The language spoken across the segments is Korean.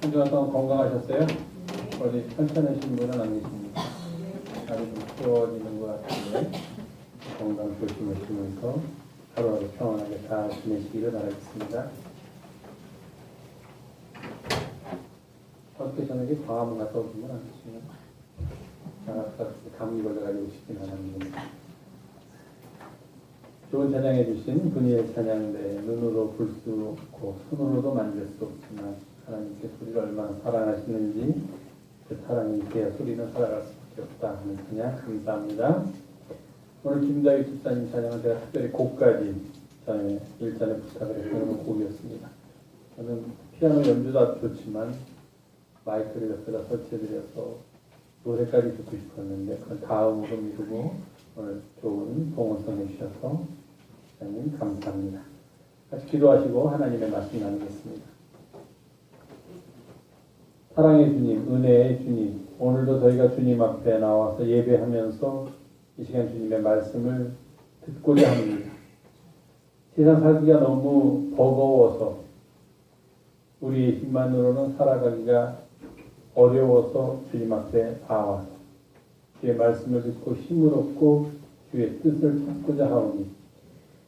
한 주간 동안 건강하셨어요? 어디 편찮으신 분은 안 계십니까? 날이 좀 추워지는 것 같은데 건강 조심하시면서 하루하루 평안하게 잘 지내시기를 바라겠습니다. 어떻게 저녁에 광화문 갔다 오신 분 안 계십니까? 아까 감기 걸려가지고 싶진 않았는데 좋은 찬양해 주신 분이의 찬양대 눈으로 볼 수 없고 손으로도 만질 수 없지만 하나님께 우리를 얼마나 사랑하시는지 그 사랑이 있어야 소리는 살아갈 수밖에 없다 하는 찬양 감사합니다. 오늘 김다윗 집사님 찬양은 제가 특별히 곡까지 전에 일전에 부탁을 했던 곡이었습니다. 저는 피아노 연주도 좋지만 마이크를 옆에다 설치해드려서 노래까지 듣고 싶었는데 그걸 다음으로 미루고 오늘 좋은 봉헌성 해주셔서 하나님 감사합니다. 같이 기도하시고 하나님의 말씀 나누겠습니다. 사랑의 주님, 은혜의 주님, 오늘도 저희가 주님 앞에 나와서 예배하면서 이 시간 주님의 말씀을 듣고자 합니다. 세상 살기가 너무 버거워서 우리의 힘만으로는 살아가기가 어려워서 주님 앞에 나와서 주의 말씀을 듣고 힘을 얻고 주의 뜻을 찾고자 하오니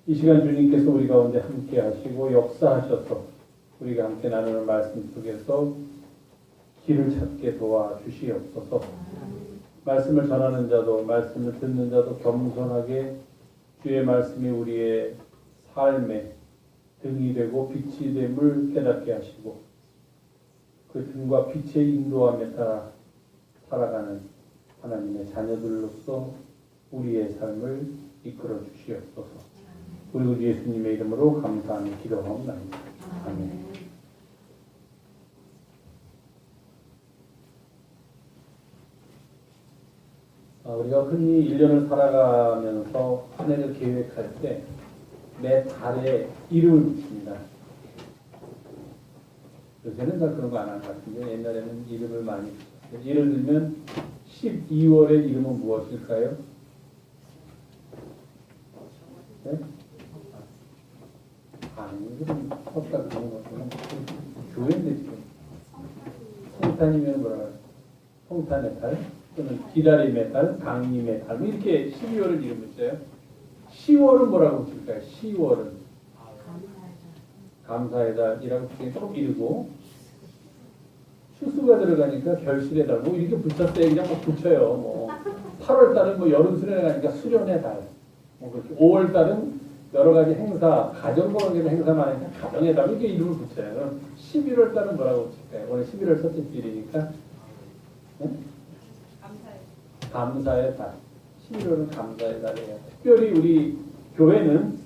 이 시간 주님께서 우리 가운데 함께 하시고 역사하셔서 우리가 함께 나누는 말씀 속에서 길을 찾게 도와주시옵소서. 말씀을 전하는 자도 말씀을 듣는 자도 겸손하게 주의 말씀이 우리의 삶에 등이 되고 빛이 됨을 깨닫게 하시고 그 등과 빛의 인도함에 따라 살아가는 하나님의 자녀들로서 우리의 삶을 이끌어 주시옵소서. 우리 구 예수님의 이름으로 감사하며 기도하옵나이다. 아멘. 우리가 흔히 1년을 살아가면서 한 해를 계획할 때 매 달에 이름을 붙입니다. 요새는 다 그런 거 안 하는 것 같은데 옛날에는 이름을 많이 붙였어요. 예를 들면 12월의 이름은 무엇일까요? 네? 아니, 그럼 헛다 그런 것들은 교회인데 지금 성탄이면 뭐라 성탄의 달 또는 기다림의 달, 강림의 달 이렇게 12월을 이름 붙여요. 10월은 뭐라고 붙일까요? 10월은 감사의 달이라고 붙이기 조금 이르고 추수가 들어가니까 결실의 달 뭐 이렇게 붙였어요. 그냥 뭐 붙여요. 뭐 8월 달은 뭐 여름 수련회 가니까 수련의 달 뭐 그렇게 5월 달은 여러 가지 행사 가정공학에도 행사 많으니까 가정의 달 이렇게 이름을 붙여요. 그럼 11월 달은 뭐라고 붙일까요? 오늘 11월 첫째 주일이니까 네? 감사의 달. 11월은 감사의 달이에요. 특별히 우리 교회는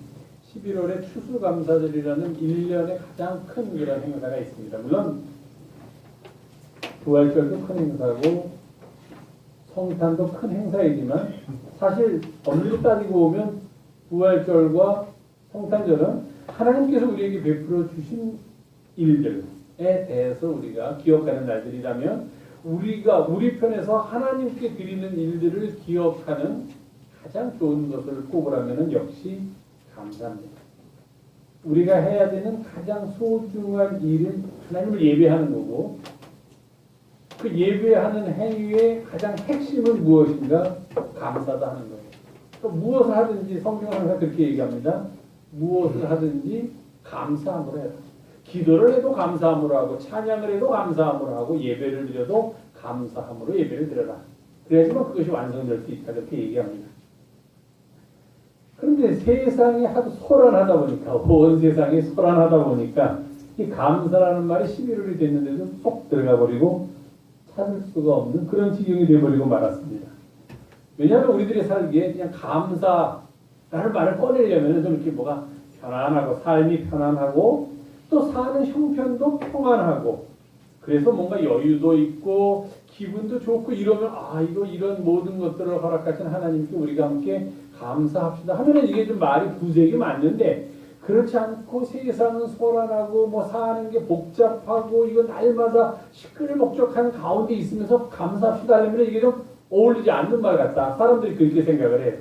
11월에 추수감사절이라는 1년에 가장 큰 그런 행사가 있습니다. 물론 부활절도 큰 행사고 성탄도 큰 행사이지만 사실 엄밀히 따지고 보면 부활절과 성탄절은 하나님께서 우리에게 베풀어 주신 일들에 대해서 우리가 기억하는 날들이라면 우리가 우리 편에서 하나님께 드리는 일들을 기억하는 가장 좋은 것을 꼽으라면 역시 감사합니다. 우리가 해야 되는 가장 소중한 일은 하나님을 예배하는 거고 그 예배하는 행위의 가장 핵심은 무엇인가? 감사다 하는 거예요. 또 무엇을 하든지 성경은 항상 그렇게 얘기합니다. 무엇을 하든지 감사함으로 해라. 기도를 해도 감사함으로 하고 찬양을 해도 감사함으로 하고 예배를 드려도 감사함으로 예배를 드려라. 그래야지만 그것이 완성될 수 있다. 이렇게 얘기합니다. 그런데 세상이 하도 소란하다 보니까 온 세상이 소란하다 보니까 이 감사라는 말이 11월이 됐는데도 쏙 들어가 버리고 찾을 수가 없는 그런 지경이 되어버리고 말았습니다. 왜냐하면 우리들이 살기에 그냥 감사라는 말을 꺼내려면 좀 이렇게 뭐가 편안하고 삶이 편안하고 또 사는 형편도 평안하고 그래서 뭔가 여유도 있고 기분도 좋고 이러면 이거 이런 모든 것들을 허락하신 하나님께 우리가 함께 감사합시다 하면은 이게 좀 말이 구색이 맞는데 그렇지 않고 세상은 소란하고 뭐 사는 게 복잡하고 이거 날마다 시끌벅적한 가운데 있으면서 감사합시다 하려면 이게 좀 어울리지 않는 말 같다. 사람들이 그렇게 생각을 해요.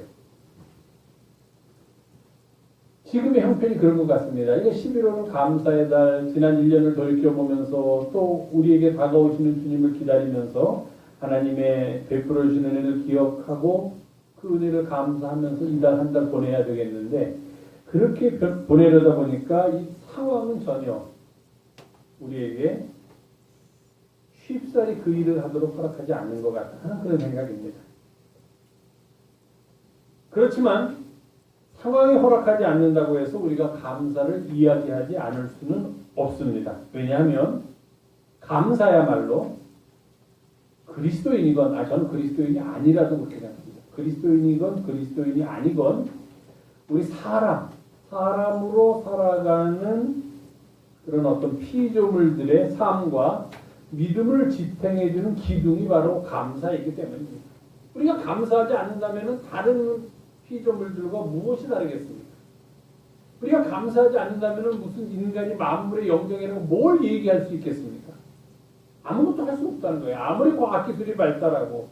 지금의 형편이 그런 것 같습니다. 이거 11월은 감사의 달, 지난 1년을 돌이켜보면서 또 우리에게 다가오시는 주님을 기다리면서 하나님의 베풀어 주시는 은혜를 기억하고 그 은혜를 감사하면서 이달 한 달 보내야 되겠는데 그렇게 보내려다 보니까 이 상황은 전혀 우리에게 쉽사리 그 일을 하도록 허락하지 않는 것 같다는 그런 생각입니다. 그렇지만 상황이 허락하지 않는다고 해서 우리가 감사를 이야기하지 않을 수는 없습니다. 왜냐하면 감사야말로 그리스도인이건 저는 그리스도인이 아니라도 그렇게 생각합니다. 그리스도인이건 그리스도인이 아니건 우리 사람으로 살아가는 그런 어떤 피조물들의 삶과 믿음을 지탱해주는 기둥이 바로 감사이기 때문입니다. 우리가 감사하지 않는다면 다른 피조물들과 무엇이 다르겠습니까? 우리가 감사하지 않는다면 무슨 인간이 만물의 영정이라고 뭘 얘기할 수 있겠습니까? 아무것도 할 수 없다는 거예요. 아무리 과학기술이 발달하고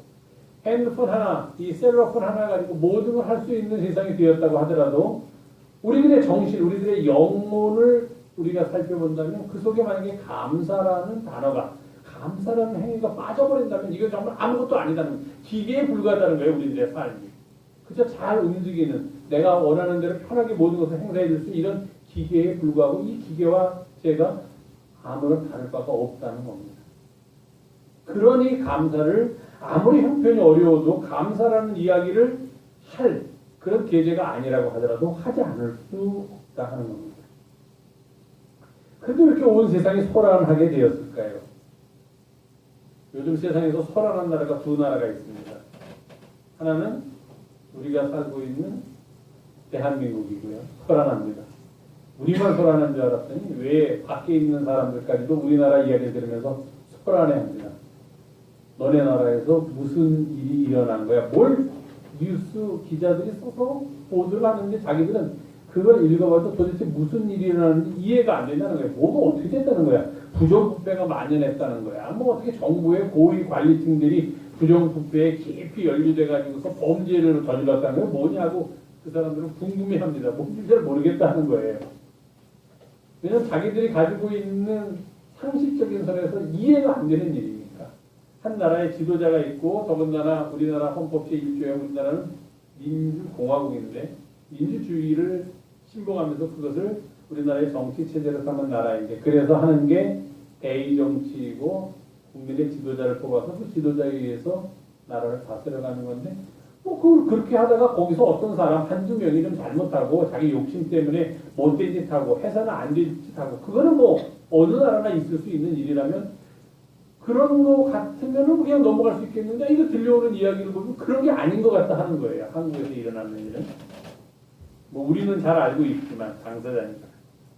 핸드폰 하나, 이 셀러폰 하나 가지고 모든 걸 할 수 있는 세상이 되었다고 하더라도 우리들의 정신, 우리들의 영혼을 우리가 살펴본다면 그 속에 만약에 감사라는 단어가, 감사라는 행위가 빠져버린다면 이건 정말 아무것도 아니다는, 기계에 불과하다는 거예요. 우리들의 삶이. 그저 잘 움직이는, 내가 원하는 대로 편하게 모든 것을 행사해 줄 수 있는 이런 기계에 불과하고 이 기계와 제가 아무런 다를 바가 없다는 겁니다. 그러니 감사를 아무리 형편이 어려워도 감사라는 이야기를 할 그런 계제가 아니라고 하더라도 하지 않을 수 없다 하는 겁니다. 그래도 이렇게 온 세상이 소란하게 되었을까요? 요즘 세상에서 소란한 나라가 두 나라가 있습니다. 하나는 우리가 살고 있는 대한민국이고요. 소란합니다. 우리만 소란한 줄 알았더니 왜 밖에 있는 사람들까지도 우리나라 이야기를 들으면서 소란해합니다. 너네 나라에서 무슨 일이 일어난 거야? 뭘 뉴스 기자들이 써서 보도를 하는데 자기들은 그걸 읽어봐도 도대체 무슨 일이 일어나는지 이해가 안 된다는 거야. 뭐가 어떻게 됐다는 거야? 부정부패가 만연했다는 거야. 뭐 어떻게 정부의 고위 관리층들이 부정부패에 깊이 연루돼가지고서 범죄를 저질렀다는 거야? 뭐냐고 그 사람들은 궁금해합니다. 뭔지 잘 모르겠다는 거예요. 왜냐하면 자기들이 가지고 있는 상식적인 선에서 이해가 안 되는 일이니까. 한 나라의 지도자가 있고 더군다나 우리나라 헌법 제1조에 우리나라는 민주공화국인데 민주주의를 신봉하면서 그것을 우리나라의 정치 체제로 삼은 나라인데 그래서 하는 게 대의 정치이고 국민의 지도자를 뽑아서 그 지도자에 의해서 나라를 다스려가는 건데 뭐 그걸 그렇게 하다가 거기서 어떤 사람 한두 명이 좀 잘못하고 자기 욕심 때문에 못된 짓 하고 해서는 안 될 짓 하고 그거는 뭐 어느 나라나 있을 수 있는 일이라면 그런 거 같으면 그냥 넘어갈 수 있겠는데 이거 들려오는 이야기를 보면 그런 게 아닌 것 같다 하는 거예요. 한국에서 일어나는 일은. 뭐 우리는 잘 알고 있지만 당사자니까.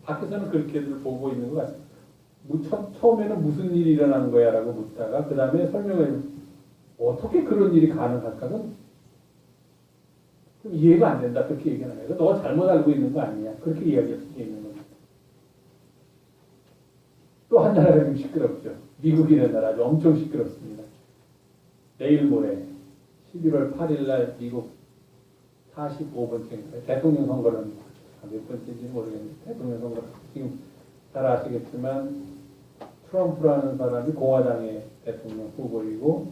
밖에서는 그렇게들 보고 있는 것 같습니다. 처음에는 무슨 일이 일어나는 거야 라고 묻다가 그 다음에 설명을 어떻게 그런 일이 가능할까는 좀 이해가 안 된다. 그렇게 얘기하는 거예요. 너가 잘못 알고 있는 거 아니냐. 그렇게 이야기할 수 있는 겁니다. 또 한 나라가 좀 시끄럽죠. 미국이라는 나라 아주 엄청 시끄럽습니다. 내일 모레 11월 8일 날 미국 45번째인가요? 대통령 선거는 몇 번째인지 모르겠는데 대통령 선거 지금 잘 아시겠지만 트럼프라는 사람이 공화당의 대통령 후보이고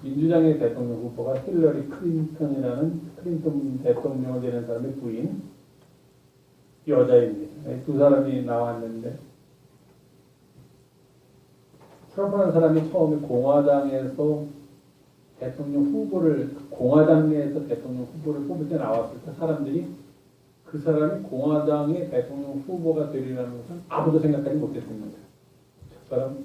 민주당의 대통령 후보가 힐러리 클린턴이라는 클린턴 대통령을 되는 사람의 부인 여자입니다. 두 사람이 나왔는데 트럼프라는 사람이 처음에 공화당에서 대통령 후보를 공화당 내에서 대통령 후보를 뽑을 때 나왔을 때 사람들이 그 사람이 공화당의 대통령 후보가 되리라는 것은 아무도 생각하지 못했습니다. 저 사람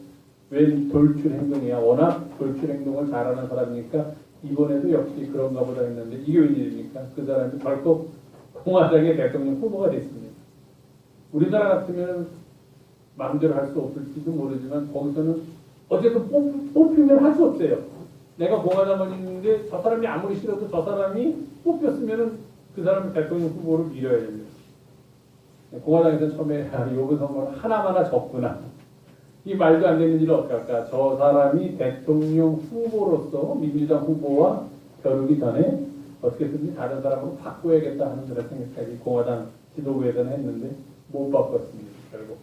웬 돌출 행동이야. 워낙 돌출 행동을 잘하는 사람이니까 이번에도 역시 그런가 보다 했는데 이게 웬일입니까? 그 사람이 벌써 공화당의 대통령 후보가 됐습니다. 우리나라 같으면 마음대로 할 수 없을지도 모르지만 거기서는 어쨌든 뽑히면 할 수 없어요. 내가 공화당을 있는데 저 사람이 아무리 싫어도 저 사람이 뽑혔으면 그 사람을 대통령 후보로 밀어야 됩니다. 공화당에서 처음에 요번 선거는 하나마나 졌구나. 이 말도 안 되는 일을 어떻게 할까? 저 사람이 대통령 후보로서 민주당 후보와 겨루기 전에 어떻게든지 다른 사람으로 바꿔야겠다 하는 그런 생각까지 공화당 지도부에서는 했는데 못 바꿨습니다. 결국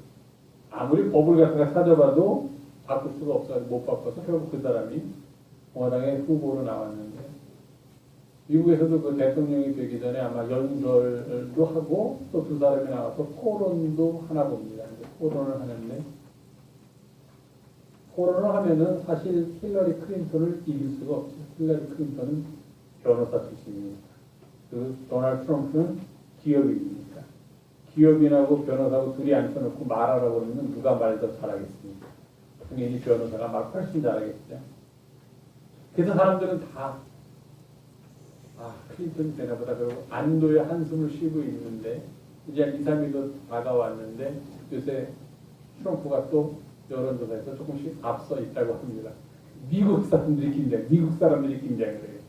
아무리 법을 갖다가 찾아봐도 바꿀 수가 없어서 못 바꿔서 결국 그 사람이 공화당의 후보로 나왔는데, 미국에서도 그 대통령이 되기 전에 아마 연설도 하고 또 두 사람이 나와서 토론도 하나 봅니다. 토론을 하는데, 토론을 하면은 사실 힐러리 클린턴을 이길 수가 없죠. 힐러리 클린턴은 변호사 출신입니다. 그 도널드 트럼프는 기업인입니까? 기업인하고 변호사하고 둘이 앉혀놓고 말하라고 그러면 누가 말 더 잘하겠습니까? 당연히 변호사가 말 훨씬 잘하겠죠. 그래서 사람들은 다 클린턴이 되나보다 그러고 안도의 한숨을 쉬고 있는데, 이제 2, 3일도 다가왔는데 요새 트럼프가 또 여론조사에서 조금씩 앞서 있다고 합니다. 미국 사람들이 긴장을 해요.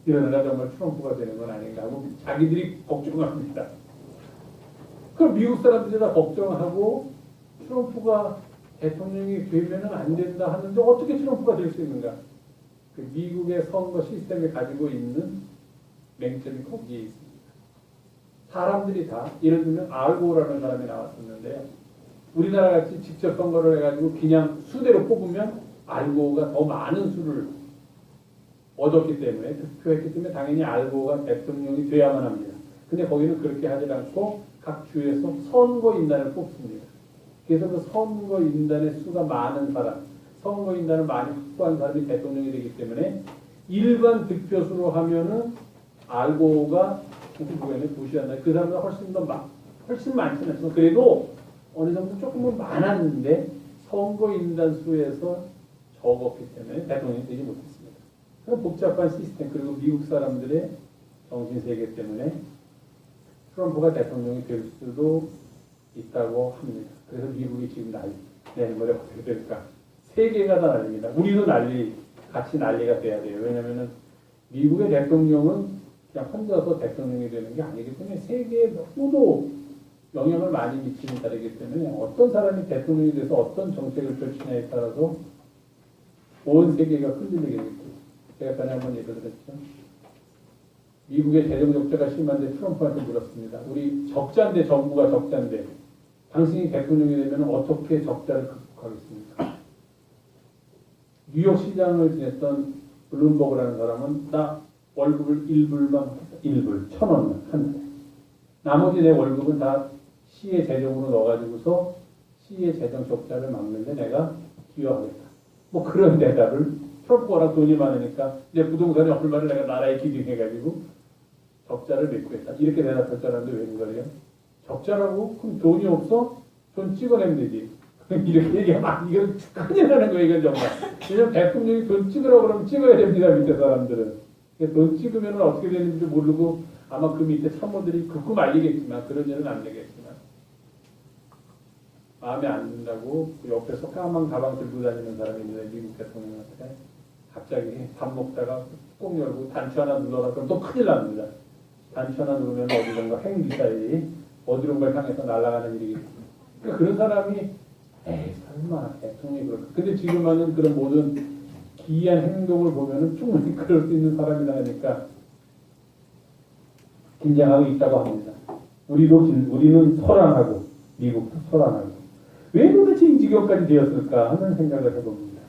이러다가 정말 트럼프가 되는 건 아닌가 하고 자기들이 걱정합니다. 그럼 미국 사람들이 다 걱정하고 트럼프가 대통령이 되면은 안 된다 하는데 어떻게 트럼프가 될 수 있는가? 그 미국의 선거 시스템이 가지고 있는 맹점이 거기에 있습니다. 사람들이 다, 예를 들면 알고라는 사람이 나왔었는데요. 우리나라 같이 직접 선거를 해가지고 그냥 수대로 뽑으면 알고가 더 많은 수를 얻었기 때문에, 득표했기 때문에 당연히 알고가 대통령이 돼야만 합니다. 근데 거기는 그렇게 하지 않고 각 주에서 선거인단을 뽑습니다. 그래서 그 선거인단의 수가 많은 사람, 선거인단을 많이 확보한 사람이 대통령이 되기 때문에 일반 득표수로 하면은 알고가 누구였냐, 부시였나, 그 사람보다 훨씬 많지는 않지만 그래도 어느 정도 조금은 많았는데 선거인단 수에서 적었기 때문에 대통령이 되지 못했습니다. 그런 복잡한 시스템, 그리고 미국 사람들의 정신세계 때문에 트럼프가 대통령이 될 수도 있다고 합니다. 그래서 미국이 지금 내는 거에 어떻게 될까? 세계가 다 난립니다. 우리도 같이 난리가 돼야 돼요. 왜냐면은 미국의 대통령은 그냥 혼자서 대통령이 되는 게 아니기 때문에 세계에 너무도 영향을 많이 미치는 자리이기 때문에 어떤 사람이 대통령이 돼서 어떤 정책을 펼치냐에 따라서 온 세계가 흔들리게 되겠죠. 제가 전에 한번 예를 들었죠. 미국의 재정 적자가 심한데 트럼프한테 물었습니다. 우리 적자인데, 정부가 적자인데 당신이 대통령이 되면 어떻게 적자를 극복하겠습니까? 뉴욕 시장을 지냈던 블룸버그라는 사람은 나 월급을 1불, 1,000원만 한 달에. 나머지 내 월급은 다 시의 재정으로 넣어가지고서 시의 재정 적자를 막는데 내가 기여하겠다. 뭐 그런 대답을, 트럼프가 돈이 많으니까 내 부동산의 얼마를 내가 나라에 기증해가지고 적자를 메꾸겠다. 이렇게 대답할 줄 알았는데 왜 그러냐? 적자라고? 그럼 돈이 없어? 돈 찍어내면 되지. 이렇게 얘기하면 이건 큰일 나는 거예요. 이건 정말. 왜냐면 대통령이 돈 찍으라고 그러면 찍어야 됩니다. 밑에 사람들은. 돈 찍으면 어떻게 되는지 모르고 아마 그 밑에 참모들이 극구 말리겠지만 그런 일은 안 되겠지만 마음에 안 든다고 그 옆에서 까만 가방 들고 다니는 사람이 있는데 미국 대통령한테 갑자기 밥 먹다가 꼭 열고 단추 하나 눌러라 그러면 또 큰일 납니다. 단추 하나 누르면 어디론가 핵미사일이 어디론가 향해서 날아가는 일이겠죠. 그러니까 그런 사람이 에이 설마 대통령이 그럴까. 근데 지금 하는 그런 모든 기이한 행동을 보면은 충분히 그럴 수 있는 사람이다 하니까 긴장하고 있다고 합니다. 우리는 소란하고 미국도 소란하고 왜 도대체 이 지경까지 되었을까 하는 생각을 해봅니다.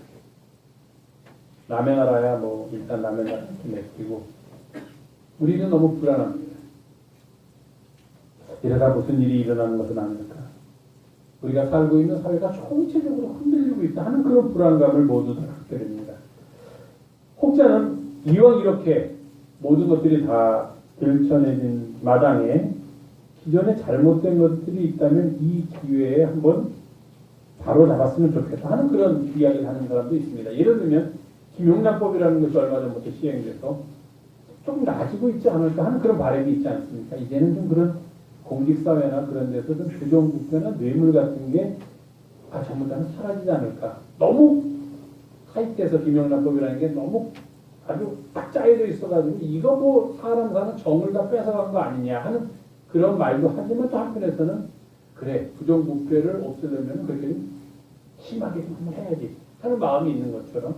남의 나라야 뭐 일단 남의 나라 맡기고 우리는 너무 불안합니다. 이러다 무슨 일이 일어나는 것은 아닐까. 우리가 살고 있는 사회가 총체적으로 흔들리고 있다 하는 그런 불안감을 모두 다 갖게 됩니다. 혹자는 이왕 이렇게 모든 것들이 다 들춰내진 마당에 기존에 잘못된 것들이 있다면 이 기회에 한번 바로 잡았으면 좋겠다 하는 그런 이야기를 하는 사람도 있습니다. 예를 들면 김용란법이라는 것이 얼마 전부터 시행돼서 조금 나아지고 있지 않을까 하는 그런 바람이 있지 않습니까? 이제는 좀 그런 공직사회나 그런 데서 좀 부정부패나 뇌물 같은 게 전부 다는 사라지지 않을까. 너무 타입돼서 김영란법이라는 게 너무 아주 딱 짜여져 있어가지고 이거 뭐 사람 사는 정을 다 뺏어간 거 아니냐 하는 그런 말도 하지만 또 한편에서는 그래 부정부패를 없애려면 그렇게 심하게 좀 한번 해야지 하는 마음이 있는 것처럼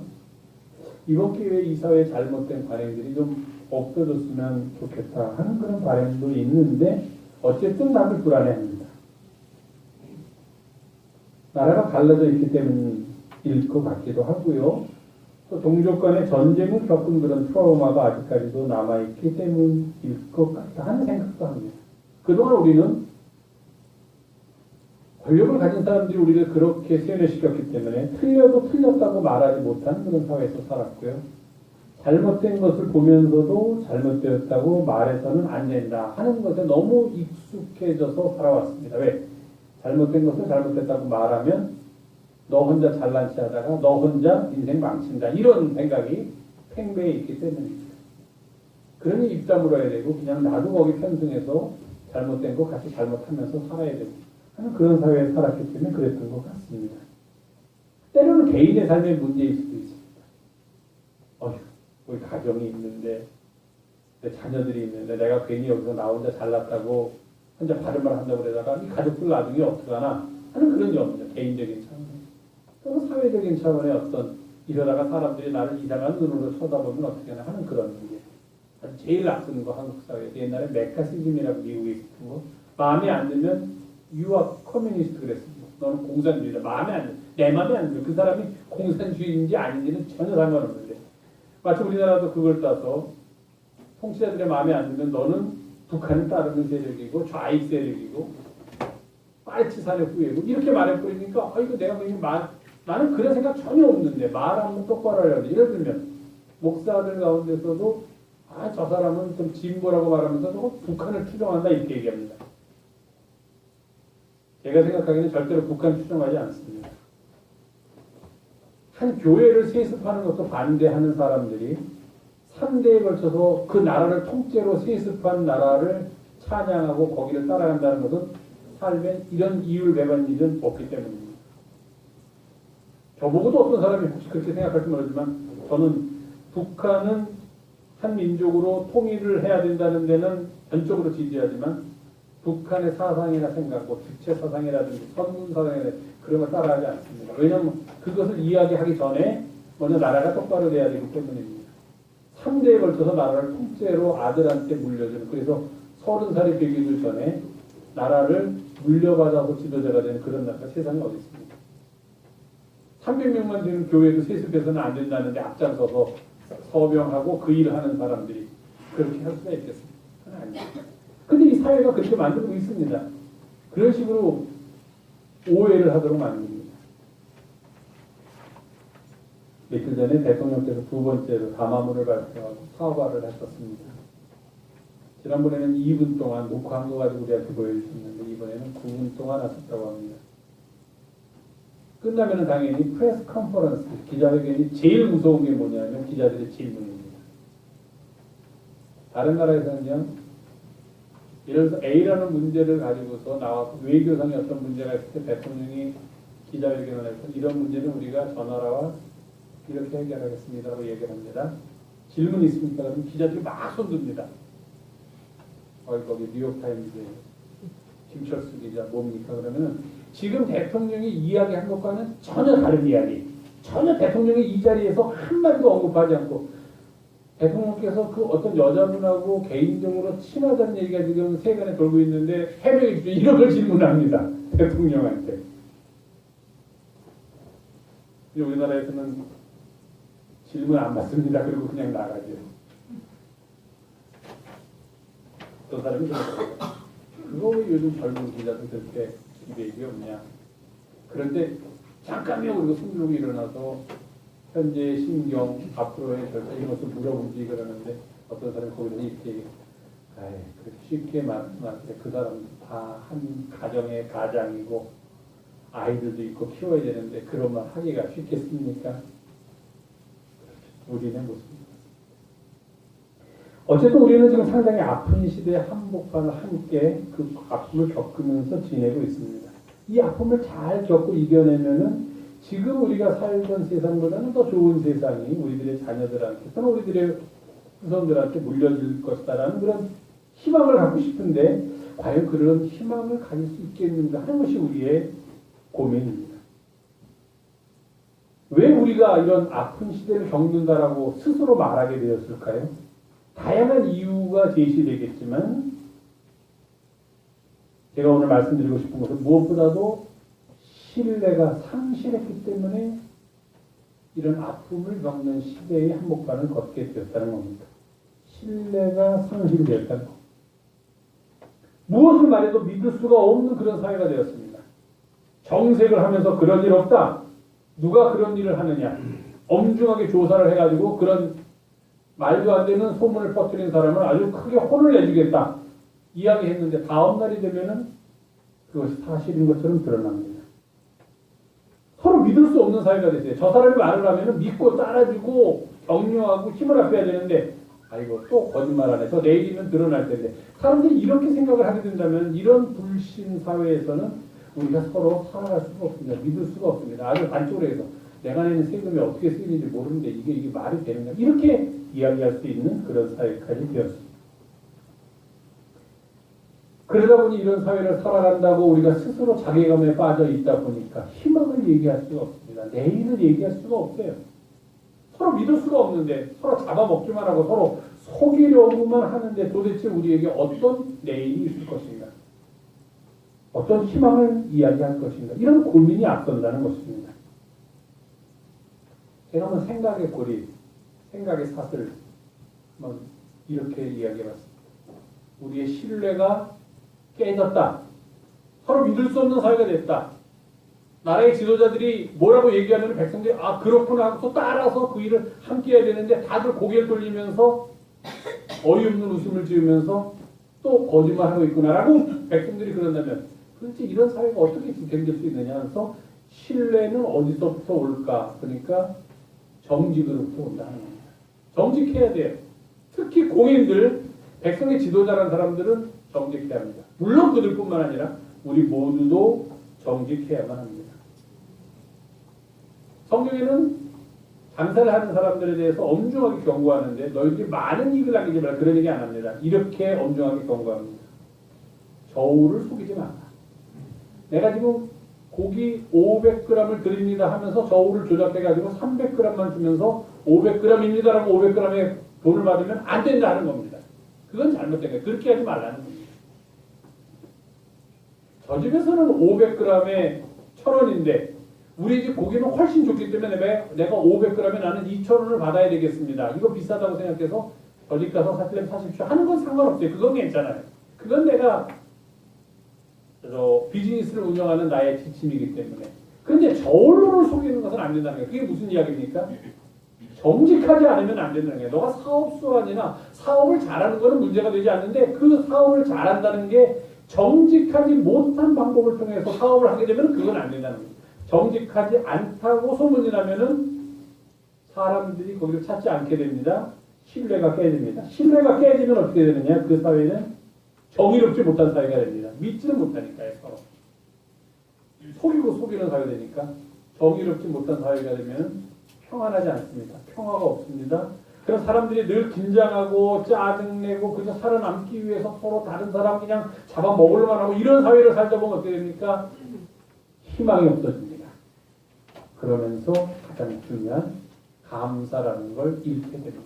이번 기회에 이 사회의 잘못된 관행들이 좀 없어졌으면 좋겠다 하는 그런 바람도 있는데 어쨌든 다들 불안해합니다. 나라가 갈라져 있기 때문일 것 같기도 하고요. 또 종족 간의 전쟁을 겪은 그런 트라우마가 아직까지도 남아있기 때문일 것 같다 하는 생각도 합니다. 그동안 우리는 권력을 가진 사람들이 우리를 그렇게 세뇌시켰기 때문에 틀려도 틀렸다고 말하지 못하는 그런 사회에서 살았고요. 잘못된 것을 보면서도 잘못되었다고 말해서는 안 된다 하는 것에 너무 익숙해져서 살아왔습니다. 왜? 잘못된 것을 잘못됐다고 말하면 너 혼자 잘난 체 하다가 너 혼자 인생 망친다 이런 생각이 팽배해 있기 때문입니다. 그러니 입 다물어야 되고 그냥 나도 거기 편승해서 잘못된 거 같이 잘못하면서 살아야 되고 하는 그런 사회에 살았기 때문에 그랬던 것 같습니다. 때로는 개인의 삶의 문제일 수도 있습니다. 우리 가정이 있는데 내 자녀들이 있는데 내가 괜히 여기서 나 혼자 잘났다고 혼자 발음을 한다고 그러다가 이 가족들 나중에 어떡하나 하는 그런 염려, 개인적인 차원 또는 사회적인 차원의 어떤 이러다가 사람들이 나를 이상한 눈으로 쳐다보면 어떻게 하나 하는 그런 문제. 제일 나쁜 거 한국 사회에서 옛날에 메카시즘이라고 미국에 있었던 거 마음에 안 들면 유학 커뮤니스트 그랬습니다. 너는 공산주의다. 마음에 안 들어. 내 마음에 안 들어. 그 사람이 공산주의인지 아닌지는 전혀 상관없는데 마치 우리나라도 그걸 따서 통치자들의 마음에 안 들면 너는 북한을 따르는 세력이고 좌익 세력이고 빨치산의 후예고 이렇게 말해버리니까 이거 내가 그냥 나는 그런 생각 전혀 없는데 말 한번 똑바로 하려고 예를 들면 목사들 가운데서도 저 사람은 좀 진보라고 말하면서 저거 북한을 추종한다 이렇게 얘기합니다. 제가 생각하기에는 절대로 북한 추종하지 않습니다. 한 교회를 세습하는 것도 반대하는 사람들이 3대에 걸쳐서 그 나라를 통째로 세습한 나라를 찬양하고 거기를 따라간다는 것은 삶에 이런 이율 배반 일은 없기 때문입니다. 저보고도 어떤 사람이 혹시 그렇게 생각할지 모르지만 저는 북한은 한 민족으로 통일을 해야 된다는 데는 전적으로 지지하지만 북한의 사상이나 생각, 주체 사상이라든지 선군 사상이라든지 그런 걸 따라하지 않습니다. 왜냐하면 그것을 이야기하기 전에 먼저 나라가 똑바로 돼야 되기 때문입니다. 3대에 걸쳐서 나라를 통째로 아들한테 물려주는 그래서 30살이 되기도 전에 나라를 물려받아서 지도자가 되는 그런 나라가 세상에 어디 있습니까? 300명만 되는 교회도 세습해서는 안 된다는데 앞장서서 서병하고 그 일을 하는 사람들이 그렇게 할 수가 있겠습니까? 아니죠. 근데 이 사회가 그렇게 만들고 있습니다. 그런 식으로 오해를 하도록 만듭니다. 며칠 전에 대통령께서 두 번째로 담화문을 발표하고 사과를 하셨습니다. 지난번에는 2분 동안 녹화한 거 가지고 우리한테 보여주셨는데 이번에는 9분 동안 하셨다고 합니다. 끝나면 당연히 프레스 컨퍼런스, 기자회견이 제일 무서운 게 뭐냐면 기자들의 질문입니다. 다른 나라에서는요. 예를 들어서 A라는 문제를 가지고서 나와서 외교상의 어떤 문제가 있을 때 대통령이 기자회견을 해서 이런 문제는 우리가 저 나라와 이렇게 해결하겠습니다라고 얘기를 합니다. 질문 있습니까? 그럼 기자들이 막 손듭니다. 거기 뉴욕타임즈에 김철수 기자 뭡니까? 그러면 지금 대통령이 이야기한 것과는 전혀 다른 이야기. 전혀 대통령이 이 자리에서 한마디도 언급하지 않고 대통령께서 그 어떤 여자분하고 개인적으로 친하다는 얘기가 지금 세간에 돌고 있는데 해명해 주십시오. 이런 걸 질문합니다. 대통령한테. 우리나라에서는 질문 안 받습니다. 그리고 그냥 나가죠. 어떤 사람이 그러더라고요. 그거 왜 요즘 젊은 기자들 그렇게 기대기 없냐. 그런데 잠깐요 그리고 손들고 일어나서 현재의 심경, 앞으로의 결정 이런 것을 물어보지 그러는데 어떤 사람이 거기서 이렇게 그렇게 쉽게 말씀하는데 그 사람은 다 한 가정의 가장이고 아이들도 있고 키워야 되는데 그런 말 하기가 쉽겠습니까? 우리는 못습니다. 어쨌든 우리는 지금 상당히 아픈 시대의 한복판을 함께 그 아픔을 겪으면서 지내고 있습니다. 이 아픔을 잘 겪고 이겨내면은 지금 우리가 살던 세상보다는 더 좋은 세상이 우리들의 자녀들한테 또는 우리들의 후손들한테 물려질 것이다라는 그런 희망을 갖고 싶은데 과연 그런 희망을 가질 수 있겠는가 하는 것이 우리의 고민입니다. 왜 우리가 이런 아픈 시대를 겪는다라고 스스로 말하게 되었을까요? 다양한 이유가 제시되겠지만 제가 오늘 말씀드리고 싶은 것은 무엇보다도 신뢰가 상실했기 때문에 이런 아픔을 겪는 시대의 한복판을 걷게 되었다는 겁니다. 신뢰가 상실되었다는 것. 무엇을 말해도 믿을 수가 없는 그런 사회가 되었습니다. 정색을 하면서 그런 일 없다. 누가 그런 일을 하느냐. 엄중하게 조사를 해가지고 그런 말도 안 되는 소문을 퍼뜨린 사람을 아주 크게 혼을 내주겠다. 이야기했는데 다음 날이 되면은 그것이 사실인 것처럼 드러납니다. 서로 믿을 수 없는 사회가 됐어요. 저 사람이 말을 하면은 믿고 따라주고 격려하고 힘을 합해야 되는데 아이고 또 거짓말하네. 저 내일이면 드러날 텐데. 사람들이 이렇게 생각을 하게 된다면 이런 불신 사회에서는 우리가 서로 살아갈 수가 없습니다. 믿을 수가 없습니다. 아주 반쪽으로 해서 내가 내는 세금이 어떻게 쓰이는지 모르는데 이게 말이 되는가. 이렇게 이야기할 수 있는 그런 사회까지 되었습니다. 그러다 보니 이런 사회를 살아간다고 우리가 스스로 자괴감에 빠져 있다 보니까 희망을 얘기할 수가 없습니다. 내일을 얘기할 수가 없어요. 서로 믿을 수가 없는데 서로 잡아먹기만 하고 서로 속이려고만 하는데 도대체 우리에게 어떤 내일이 있을 것인가? 어떤 희망을 이야기할 것인가? 이런 고민이 앞선다는 것입니다. 제가 한번 생각의 고리, 생각의 사슬 한번 이렇게 이야기해봤습니다. 우리의 신뢰가 깨졌다. 서로 믿을 수 없는 사회가 됐다. 나라의 지도자들이 뭐라고 얘기하면 백성들이 아 그렇구나 하고 또 따라서 그 일을 함께 해야 되는데 다들 고개를 돌리면서 어이없는 웃음을 지으면서 또 거짓말하고 있구나라고 백성들이 그런다면 도대체 이런 사회가 어떻게 지탱될 수 있느냐 해서 신뢰는 어디서부터 올까? 그러니까 정직으로부터 온다는 겁니다. 정직해야 돼요. 특히 공인들, 백성의 지도자라는 사람들은 정직해야 합니다. 물론 그들뿐만 아니라 우리 모두도 정직해야만 합니다. 성경에는 장사를 하는 사람들에 대해서 엄중하게 경고하는데 너희들이 많은 이익을 남기지 말라 그런 얘기 안 합니다. 이렇게 엄중하게 경고합니다. 저울을 속이지 마라. 내가 지금 고기 500g을 드립니다 하면서 저울을 조작해가지고 300g만 주면서 500g입니다라고 500g의 돈을 받으면 안 된다는 겁니다. 그건 잘못된 거예요. 그렇게 하지 말라는 겁니다. 저 집에서는 500g에 1,000원인데 우리 집 고기는 훨씬 좋기 때문에 내가 500g에 나는 2,000원을 받아야 되겠습니다. 이거 비싸다고 생각해서 저 집 가서 사실은 사십시오 하는 건 상관없어요. 그건 괜찮아요. 그건 내가 비즈니스를 운영하는 나의 지침이기 때문에. 그런데 저울로를 속이는 것은 안 된다는 거예요. 그게 무슨 이야기입니까? 정직하지 않으면 안 된다는 거예요. 너가 사업수완이나 사업을 잘하는 것은 문제가 되지 않는데 그 사업을 잘한다는 게 정직하지 못한 방법을 통해서 사업을 하게 되면 그건 안 된다는 거예요. 정직하지 않다고 소문이 나면은 사람들이 거기를 찾지 않게 됩니다. 신뢰가 깨집니다. 신뢰가 깨지면 어떻게 되느냐? 그 사회는 정의롭지 못한 사회가 됩니다. 믿지는 못하니까요. 서로. 속이고 속이는 사회가 되니까 정의롭지 못한 사회가 되면 평안하지 않습니다. 평화가 없습니다. 그래서 사람들이 늘 긴장하고 짜증내고 그저 살아남기 위해서 서로 다른 사람 그냥 잡아먹으려만 하고 이런 사회를 살다 보면 어떻게 됩니까? 희망이 없어집니다. 그러면서 가장 중요한 감사라는 걸 잃게 됩니다.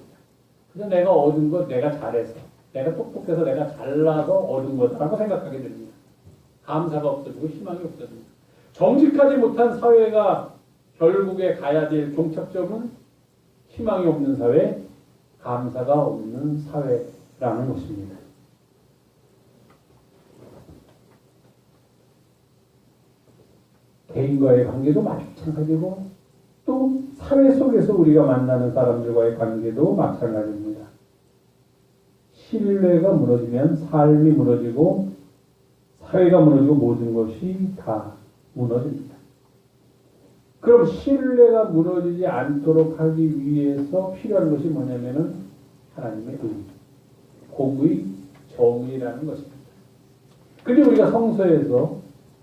그래서 내가 얻은 것 내가 잘해서 내가 똑똑해서 내가 잘나서 얻은 거다라고 생각하게 됩니다. 감사가 없어지고 희망이 없어집니다. 정직하지 못한 사회가 결국에 가야 될 종착점은 희망이 없는 사회, 감사가 없는 사회라는 것입니다. 개인과의 관계도 마찬가지고 또 사회 속에서 우리가 만나는 사람들과의 관계도 마찬가지입니다. 신뢰가 무너지면 삶이 무너지고 사회가 무너지고 모든 것이 다 무너집니다. 그럼 신뢰가 무너지지 않도록 하기 위해서 필요한 것이 뭐냐면은 하나님의 의, 공의, 정의라는 것입니다. 근데 우리가 성서에서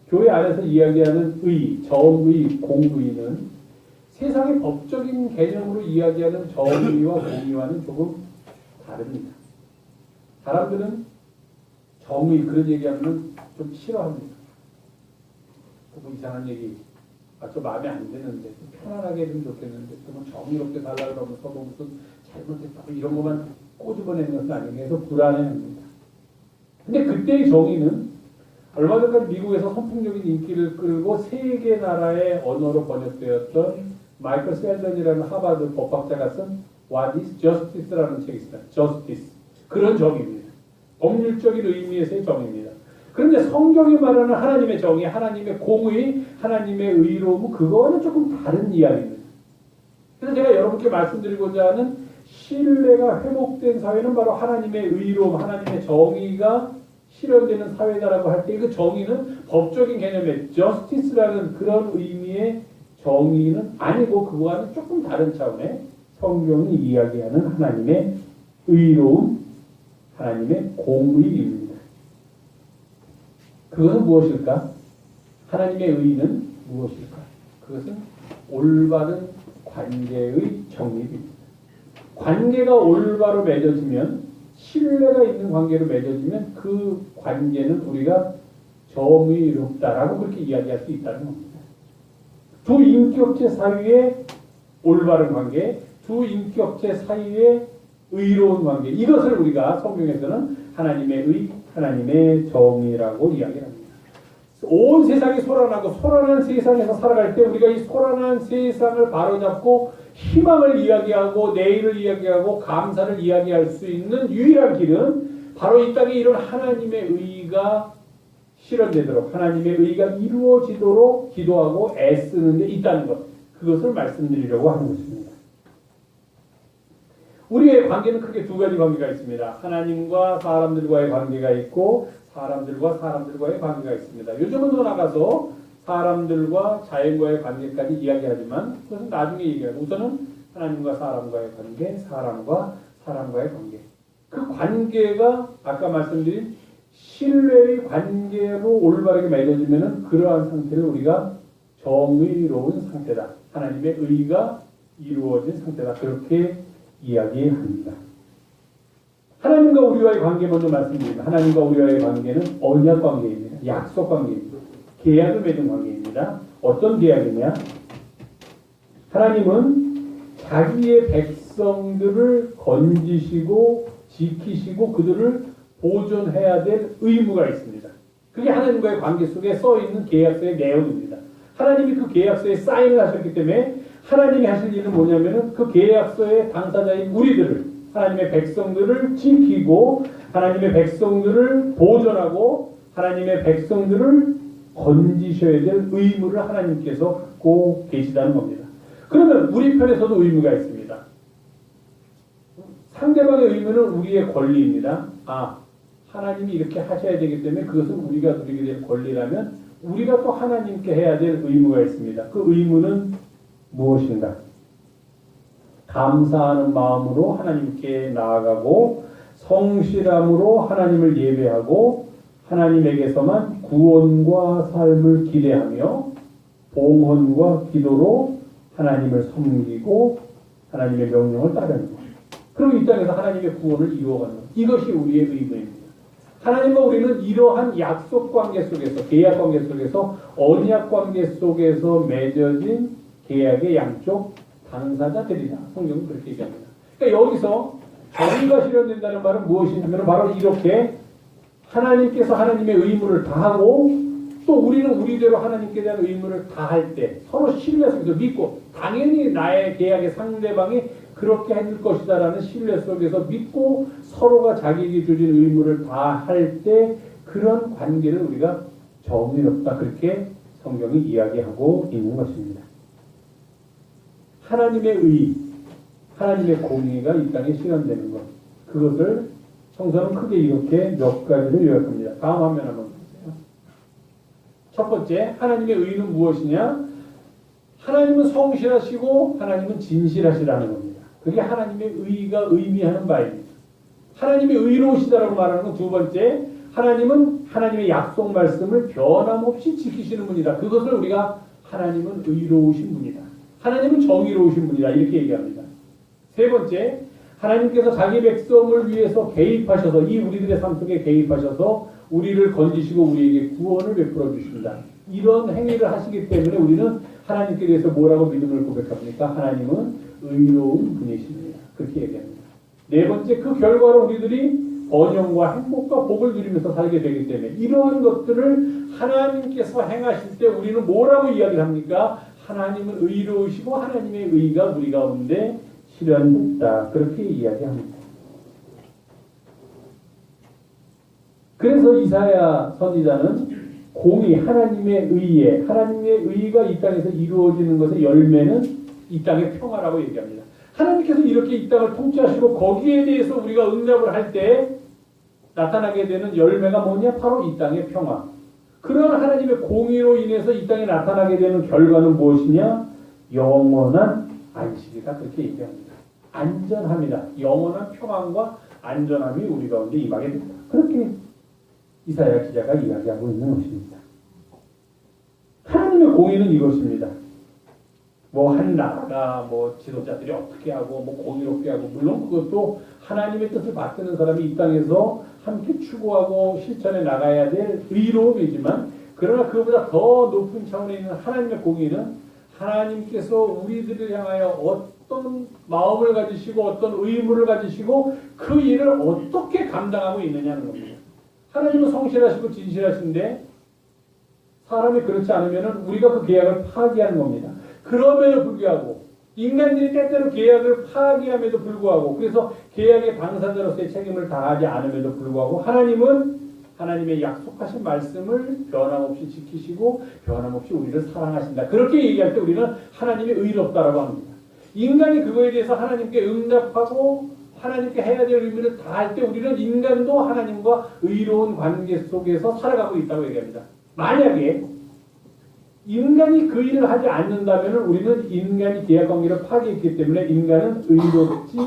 교회 안에서 이야기하는 의, 정의, 공의는 세상의 법적인 개념으로 이야기하는 정의와 공의와는 조금 다릅니다. 사람들은 정의 그런 얘기하면 좀 싫어합니다. 뭐 이상한 얘기, 좀 마음에 안 드는데 좀 편안하게 해주면 좋겠는데 좀 정의롭게 살라고 하면서 뭐 무슨 잘못했다고 이런 것만 꼬집어내는 것은 아니고 해서 불안해합니다. 근데 그때의 정의는 얼마 전까지 미국에서 선풍적인 인기를 끌고 세계 나라의 언어로 번역되었던 마이클 셀던이라는 하버드 법학자가 쓴 What is Justice라는 책이 있습니다. Justice. 그런 정의입니다. 법률적인 의미에서의 정의입니다. 그런데 성경이 말하는 하나님의 정의, 하나님의 공의, 하나님의 의로움, 그거는 조금 다른 이야기입니다. 그래서 제가 여러분께 말씀드리고자 하는 신뢰가 회복된 사회는 바로 하나님의 의로움, 하나님의 정의가 실현되는 사회다라고 할 때 그 정의는 법적인 개념의 justice라는 그런 의미의 정의는 아니고 그거와는 조금 다른 차원의 성경이 이야기하는 하나님의 의로움, 하나님의 공의입니다. 그것은 무엇일까? 하나님의 의는 무엇일까? 그것은 올바른 관계의 정립입니다. 관계가 올바로 맺어지면, 신뢰가 있는 관계로 맺어지면 그 관계는 우리가 정의롭다라고 그렇게 이야기할 수 있다는 겁니다. 두 인격체 사이의 올바른 관계, 두 인격체 사이의 의로운 관계, 이것을 우리가 성경에서는 하나님의 의, 하나님의 정의라고 이야기합니다. 온 세상이 소란하고 소란한 세상에서 살아갈 때 우리가 이 소란한 세상을 바로잡고 희망을 이야기하고 내일을 이야기하고 감사를 이야기할 수 있는 유일한 길은 바로 이 땅에 이런 하나님의 의가 실현되도록, 하나님의 의가 이루어지도록 기도하고 애쓰는 데 있다는 것, 그것을 말씀드리려고 하는 것입니다. 우리의 관계는 크게 두 가지 관계가 있습니다. 하나님과 사람들과의 관계가 있고 사람들과 사람들과의 관계가 있습니다. 요즘은 더 나가서 사람들과 자연과의 관계까지 이야기하지만 그것은 나중에 얘기하고 우선은 하나님과 사람과의 관계, 사람과 사람과의 관계. 그 관계가 아까 말씀드린 신뢰의 관계로 올바르게 맺어지면 그러한 상태를 우리가 정의로운 상태다. 하나님의 의가 이루어진 상태다. 그렇게 이야기합니다. 하나님과 우리와의 관계 먼저 말씀드립니다. 하나님과 우리와의 관계는 언약 관계입니다. 약속 관계입니다. 계약을 맺은 관계입니다. 어떤 계약이냐? 하나님은 자기의 백성들을 건지시고 지키시고 그들을 보존해야 될 의무가 있습니다. 그게 하나님과의 관계 속에 써있는 계약서의 내용입니다. 하나님이 그 계약서에 사인을 하셨기 때문에 하나님이 하실 일은 뭐냐면은 그 계약서의 당사자인 우리들을, 하나님의 백성들을 지키고 하나님의 백성들을 보존하고 하나님의 백성들을 건지셔야 될 의무를 하나님께서 갖고 계시다는 겁니다. 그러면 우리 편에서도 의무가 있습니다. 상대방의 의무는 우리의 권리입니다. 하나님이 이렇게 하셔야 되기 때문에 그것은 우리가 누리게 될 권리라면 우리가 또 하나님께 해야 될 의무가 있습니다. 그 의무는 무엇인가? 감사하는 마음으로 하나님께 나아가고 성실함으로 하나님을 예배하고 하나님에게서만 구원과 삶을 기대하며 봉헌과 기도로 하나님을 섬기고 하나님의 명령을 따르는 것. 그리고 이 땅에서 하나님의 구원을 이루어가는 것. 이것이 우리의 의무입니다. 하나님과 우리는 이러한 약속 관계 속에서, 계약 관계 속에서, 언약 관계 속에서 맺어진 계약의 양쪽 당사자들이다. 성경은 그렇게 얘기합니다. 그러니까 여기서 정의가 실현된다는 말은 무엇이냐면 바로 이렇게 하나님께서 하나님의 의무를 다하고 또 우리는 우리대로 하나님께 대한 의무를 다할 때 서로 신뢰 속에서 믿고 당연히 나의 계약의 상대방이 그렇게 해줄 것이다라는 신뢰 속에서 믿고 서로가 자기에게 주어진 의무를 다할 때 그런 관계를 우리가 정의롭다. 그렇게 성경이 이야기하고 있는 것입니다. 하나님의 의, 하나님의 공의가 이 땅에 실현되는 것. 그것을 성서는 크게 이렇게 몇 가지를 요약합니다. 다음 화면 한번 보세요. 첫 번째, 하나님의 의는 무엇이냐? 하나님은 성실하시고 하나님은 진실하시라는 겁니다. 그게 하나님의 의가 의미하는 바입니다. 하나님이 의로우시다라고 말하는 건 두 번째, 하나님은 하나님의 약속 말씀을 변함없이 지키시는 분이다. 그것을 우리가 하나님은 의로우신 분이다. 하나님은 정의로우신 분이다. 이렇게 얘기합니다. 세 번째, 하나님께서 자기 백성을 위해서 개입하셔서 이 우리들의 삶 속에 개입하셔서 우리를 건지시고 우리에게 구원을 베풀어 주신다. 이런 행위를 하시기 때문에 우리는 하나님께 대해서 뭐라고 믿음을 고백합니까? 하나님은 의로운 분이십니다. 그렇게 얘기합니다. 네 번째, 그 결과로 우리들이 번영과 행복과 복을 누리면서 살게 되기 때문에 이러한 것들을 하나님께서 행하실 때 우리는 뭐라고 이야기를 합니까? 하나님은 의로우시고 하나님의 의가 우리 가운데 실현됐다. 그렇게 이야기합니다. 그래서 이사야 선지자는 공의, 하나님의 의가 이 땅에서 이루어지는 것의 열매는 이 땅의 평화라고 얘기합니다. 하나님께서 이렇게 이 땅을 통치하시고 거기에 대해서 우리가 응답을 할 때 나타나게 되는 열매가 뭐냐? 바로 이 땅의 평화. 그런 하나님의 공의로 인해서 이 땅에 나타나게 되는 결과는 무엇이냐? 영원한 안식이다. 그렇게 얘기합니다. 안전함이다. 영원한 평안과 안전함이 우리 가운데 임하게 된다. 그렇게 이사야 기자가 이야기하고 있는 것입니다. 하나님의 공의는 이것입니다. 뭐 한 나라가 뭐 지도자들이 어떻게 하고 뭐 공의롭게 하고 물론 그것도 하나님의 뜻을 받드는 사람이 이 땅에서 함께 추구하고 실천해 나가야 될 의로움이지만 그러나 그보다 더 높은 차원에 있는 하나님의 공의는 하나님께서 우리들을 향하여 어떤 마음을 가지시고 어떤 의무를 가지시고 그 일을 어떻게 감당하고 있느냐는 겁니다. 하나님은 성실하시고 진실하신데 사람이 그렇지 않으면 우리가 그 계약을 파기하는 겁니다. 그럼에도 불구하고 인간들이 때때로 계약을 파기함에도 불구하고 그래서 계약의 당사자로서의 책임을 다하지 않음에도 불구하고 하나님은 하나님의 약속하신 말씀을 변함없이 지키시고 변함없이 우리를 사랑하신다. 그렇게 얘기할 때 우리는 하나님이 의롭다라고 합니다. 인간이 그거에 대해서 하나님께 응답하고 하나님께 해야 될 의미를 다할 때 우리는 인간도 하나님과 의로운 관계 속에서 살아가고 있다고 얘기합니다. 만약에 인간이 그 일을 하지 않는다면 우리는 인간이 계약관계를 파기했기 때문에 인간은 의롭지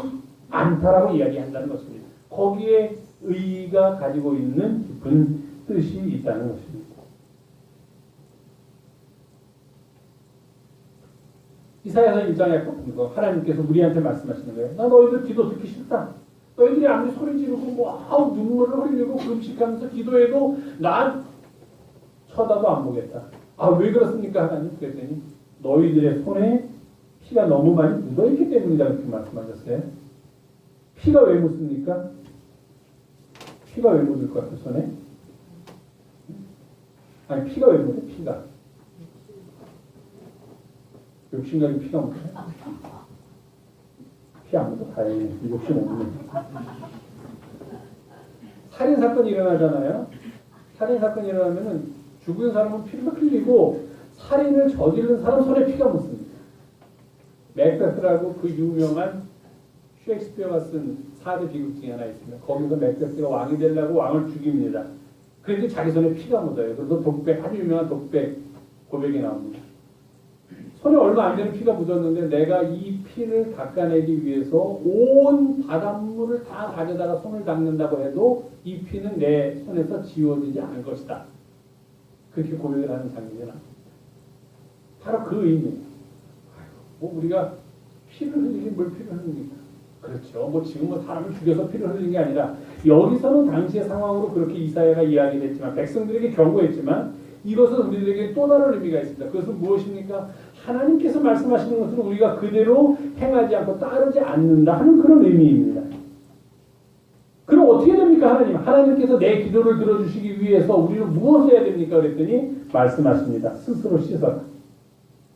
않다라고 이야기한다는 것입니다. 거기에 의가 가지고 있는 깊은 뜻이 있다는 것입니다. 이사야서 1장에 보면 하나님께서 우리한테 말씀하시는 거예요. 나 너희들 기도 듣기 싫다. 너희들이 아무리 소리 지르고 뭐 눈물을 흘리고 금식하면서 기도해도 난 쳐다도 안 보겠다. 아, 왜 그렇습니까 하나님? 그랬더니 너희들의 손에 피가 너무 많이 묻어있기 때문이다 그렇게 말씀하셨어요. 피가 왜 묻습니까? 피가 왜 묻을 것 같아요 손에? 아니 피가 왜 묻어요? 피가 욕심가진 피가 묻어요? 피 안 묻어? 다행히 욕심 없는 살인사건이 일어나잖아요. 살인사건이 일어나면은 죽은 사람은 피를 흘리고 살인을 저지른 사람 손에 피가 묻습니다. 맥베스라고 그 유명한 셰익스피어가 쓴 4대 비극 중에 하나 있습니다. 거기서 맥베스가 왕이 되려고 왕을 죽입니다. 그런데 자기 손에 피가 묻어요. 그래서 독백, 아주 유명한 독백 고백이 나옵니다. 손에 얼마 안 되는 피가 묻었는데 내가 이 피를 닦아내기 위해서 온 바닷물을 다 가져다가 손을 닦는다고 해도 이 피는 내 손에서 지워지지 않을 것이다. 그렇게 고백을 하는 장면이 나옵니다. 바로 그 의미. 뭐 우리가 피를 흘리긴 뭘 피를 흘립니까? 그렇죠. 뭐 지금 뭐 사람을 죽여서 피를 흘린 게 아니라 여기서는 당시의 상황으로 그렇게 이사야가 이야기했지만 백성들에게 경고했지만 이것은 우리들에게 또 다른 의미가 있습니다. 그것은 무엇입니까? 하나님께서 말씀하시는 것을 우리가 그대로 행하지 않고 따르지 않는다 하는 그런 의미입니다. 그럼 어떻게 됩니까 하나님? 하나님께서 내 기도를 들어주시기 위해서 우리는 무엇을 해야 됩니까? 그랬더니 말씀하십니다. 스스로 씻어라.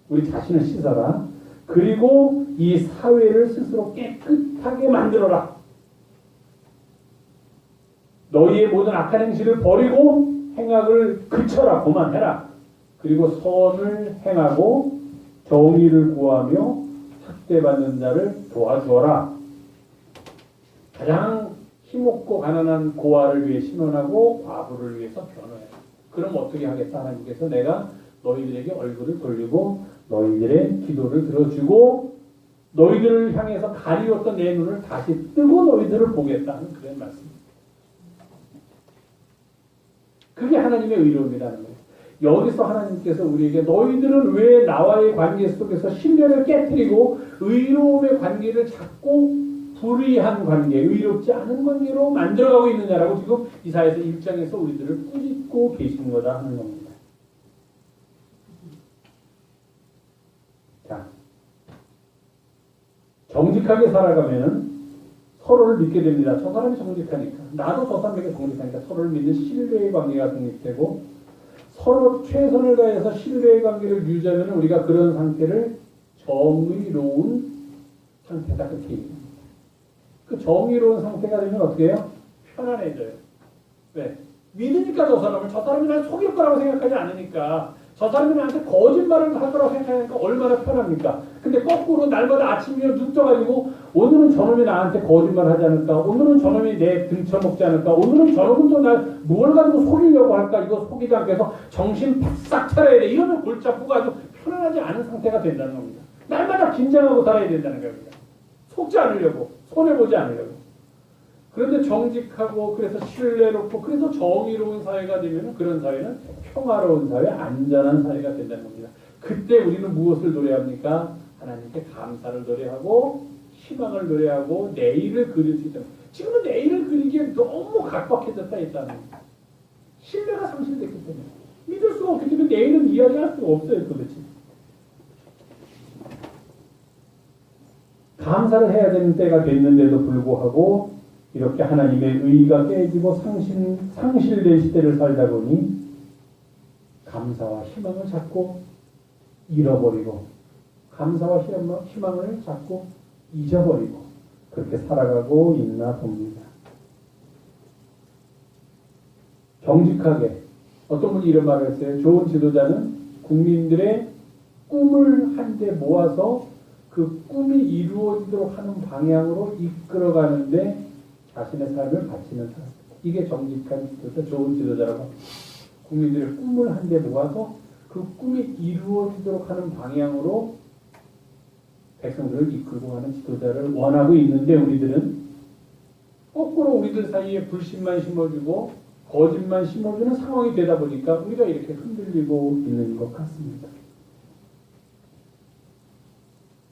우리 자신을 씻어라. 그리고 이 사회를 스스로 깨끗하게 만들어라. 너희의 모든 악한 행실을 버리고 행악을 그쳐라. 그만해라. 그리고 선을 행하고 정의를 구하며 학대받는 자를 도와주어라. 가장 힘없고 가난한 고아를 위해 신원하고 과부를 위해서 변호해라. 그럼 어떻게 하겠다 하나님께서 내가 너희들에게 얼굴을 돌리고 너희들의 기도를 들어주고 너희들을 향해서 가리웠던 내 눈을 다시 뜨고 너희들을 보겠다는 그런 말씀입니다. 그게 하나님의 의로움이라는 거예요. 여기서 하나님께서 우리에게 너희들은 왜 나와의 관계 속에서 신뢰를 깨뜨리고 의로움의 관계를 잡고 불의한 관계, 의롭지 않은 관계로 만들어가고 있느냐라고 지금 이사야서 1장에서 우리들을 꾸짖고 계신 거다 하는 겁니다. 자, 정직하게 살아가면은 서로를 믿게 됩니다. 저 사람이 정직하니까. 나도 저 사람에게 정직하니까 서로를 믿는 신뢰의 관계가 성립되고 서로 최선을 다해서 신뢰의 관계를 유지하면 우리가 그런 상태를 정의로운 상태다. 그렇게 얘기합니다. 그 정의로운 상태가 되면 어떻게 해요? 편안해져요. 왜? 믿으니까 저 사람이 나를 속일 거라고 생각하지 않으니까 저 사람이 나한테 거짓말을 할 거라고 생각하니까 얼마나 편합니까? 근데 거꾸로 날마다 아침이면 눈 떠가지고 오늘은 저놈이 나한테 거짓말 하지 않을까? 오늘은 저놈이 내 등쳐먹지 않을까? 오늘은 저놈은 또 날 뭘 가지고 속이려고 할까? 이거 속이지 않게 해서 정신 바싹 차려야 돼. 이러면 골치 아프고 아주 편안하지 않은 상태가 된다는 겁니다. 날마다 긴장하고 살아야 된다는 겁니다. 속지 않으려고, 손해보지 않으려고. 그런데 정직하고 그래서 신뢰롭고 그래서 정의로운 사회가 되면 그런 사회는 평화로운 사회, 안전한 사회가 된다는 겁니다. 그때 우리는 무엇을 노래합니까? 하나님께 감사를 노래하고 희망을 노래하고 내일을 그릴 수 있다. 지금은 내일을 그리기에 너무 각박해졌다 있다는 겁니다. 신뢰가 상실됐기 때문에 믿을 수가 없기 때문에 내일은 이야기할 수가 없어요. 도대체. 감사를 해야 되는 때가 됐는데도 불구하고 이렇게 하나님의 의가 깨지고 상실된 시대를 살다 보니 감사와 희망을 자꾸 잃어버리고 감사와 희망을 자꾸 잊어버리고 그렇게 살아가고 있나 봅니다. 정직하게 어떤 분이 이런 말을 했어요. 좋은 지도자는 국민들의 꿈을 한데 모아서 그 꿈이 이루어지도록 하는 방향으로 이끌어가는데 자신의 삶을 바치는 사람. 이게 정직한 지도자, 좋은 지도자라고 합니다. 국민들의 꿈을 한데 모아서 그 꿈이 이루어지도록 하는 방향으로 백성들을 이끌고 가는 지도자를 원하고 있는데 우리들은 거꾸로 우리들 사이에 불신만 심어주고 거짓만 심어주는 상황이 되다 보니까 우리가 이렇게 흔들리고 있는 것 같습니다.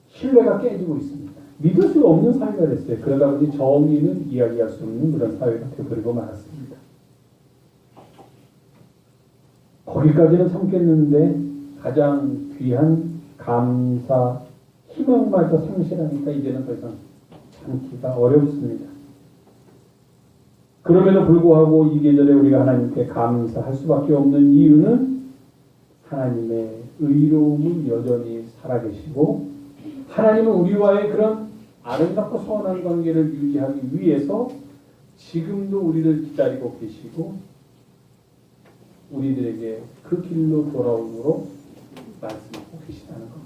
신뢰가 깨지고 있습니다. 믿을 수가 없는 사회가 됐어요. 그러다 보니 정의는 이야기할 수 없는 그런 사회가 되어버리고 말았습니다. 거기까지는 참겠는데 가장 귀한 감사, 희망마저 상실하니까 이제는 더 이상 참기가 어렵습니다. 그럼에도 불구하고 이 계절에 우리가 하나님께 감사할 수밖에 없는 이유는 하나님의 의로움은 여전히 살아계시고 하나님은 우리와의 그런 아름답고 선한 관계를 유지하기 위해서 지금도 우리를 기다리고 계시고 우리들에게 그 길로 돌아오므로 말씀하고 계시다는 겁니다.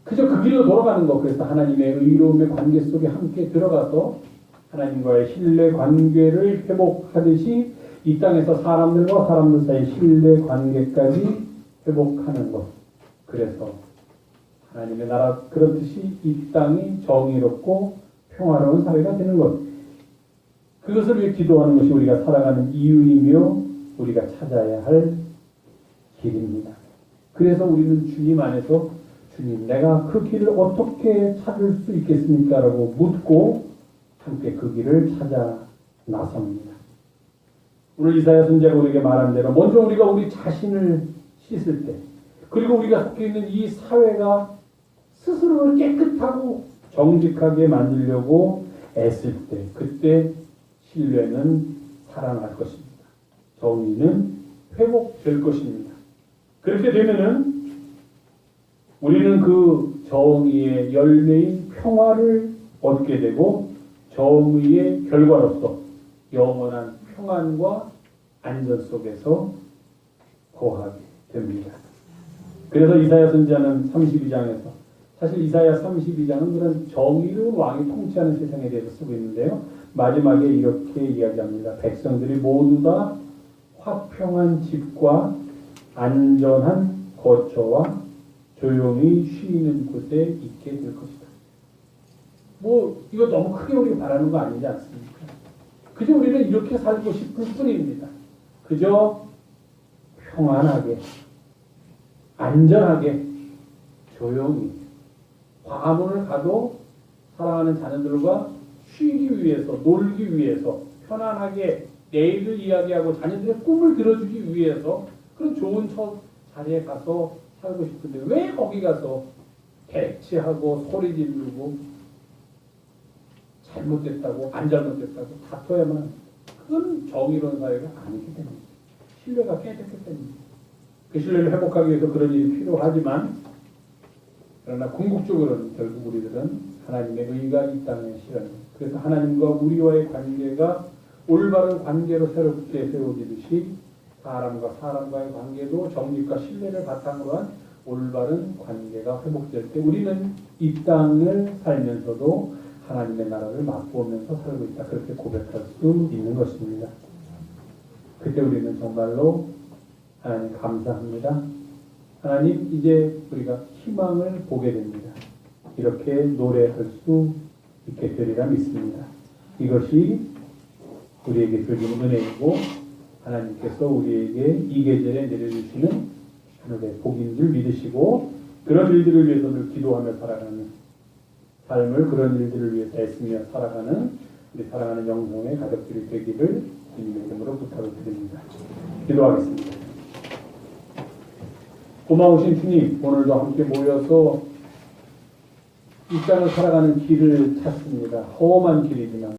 그저 그 길로 돌아가는 것. 그래서 하나님의 의로움의 관계 속에 함께 들어가서 하나님과의 신뢰 관계를 회복하듯이 이 땅에서 사람들과 사람들 사이의 신뢰 관계까지 회복하는 것. 그래서 하나님의 나라 그렇듯이 이 땅이 정의롭고 평화로운 사회가 되는 것. 그것을 위해 기도하는 것이 우리가 살아가는 이유이며 우리가 찾아야 할 길입니다. 그래서 우리는 주님 안에서 주님, 내가 그 길을 어떻게 찾을 수 있겠습니까? 라고 묻고 함께 그 길을 찾아 나섭니다. 오늘 이사야 선지자가 우리에게 말한 대로 먼저 우리가 우리 자신을 씻을 때 그리고 우리가 속해 있는 이 사회가 스스로를 깨끗하고 정직하게 만들려고 애쓸 때 그때 신뢰는 살아날 것입니다. 정의는 회복될 것입니다. 그렇게 되면은 우리는 그 정의의 열매인 평화를 얻게 되고 정의의 결과로서 영원한 평안과 안전 속에서 거하게 됩니다. 그래서 이사야 선지자는 32장에서 사실 이사야 32장은 그런 정의로운 왕이 통치하는 세상에 대해서 쓰고 있는데요. 마지막에 이렇게 이야기합니다. 백성들이 모두 다 화평한 집과 안전한 거처와 조용히 쉬는 곳에 있게 될 것이다. 이거 너무 크게 우리가 바라는 거 아니지 않습니까? 그저 우리는 이렇게 살고 싶을 뿐입니다. 그저 평안하게, 안전하게, 조용히, 과문을 가도 사랑하는 자녀들과 쉬기 위해서, 놀기 위해서, 편안하게 내일을 이야기하고 자녀들의 꿈을 들어주기 위해서 그런 좋은 자리에 가서 살고 싶은데 왜 거기 가서 대치하고 소리 지르고 잘못됐다고 안 잘못됐다고 다퉈야만 그건 정의로운 사회가 아니기 때문에 신뢰가 깨졌기 때문에 그 신뢰를 회복하기 위해서 그런 일이 필요하지만 그러나 궁극적으로는 결국 우리들은 하나님의 의가 이 땅에 실현해요. 그래서 하나님과 우리와의 관계가 올바른 관계로 새롭게 세워지듯이 사람과 사람과의 관계도 정직과 신뢰를 바탕으로 한 올바른 관계가 회복될 때 우리는 이 땅을 살면서도 하나님의 나라를 맛보면서 살고 있다. 그렇게 고백할 수 있는 것입니다. 그때 우리는 정말로 하나님 감사합니다. 하나님 이제 우리가 희망을 보게 됩니다. 이렇게 노래할 수 있게 되리라 믿습니다. 이것이 우리에게 주어지는 은혜이고 하나님께서 우리에게 이 계절에 내려주시는 하늘의 복인 줄 믿으시고 그런 일들을 위해서 늘 기도하며 살아가는 삶을 그런 일들을 위해서 애쓰며 살아가는 우리 사랑하는 영성의 가족들이 되기를 주님의 이름으로 부탁을 드립니다. 기도하겠습니다. 고마우신 주님, 오늘도 함께 모여서 이 땅을 살아가는 길을 찾습니다. 험한 길이지만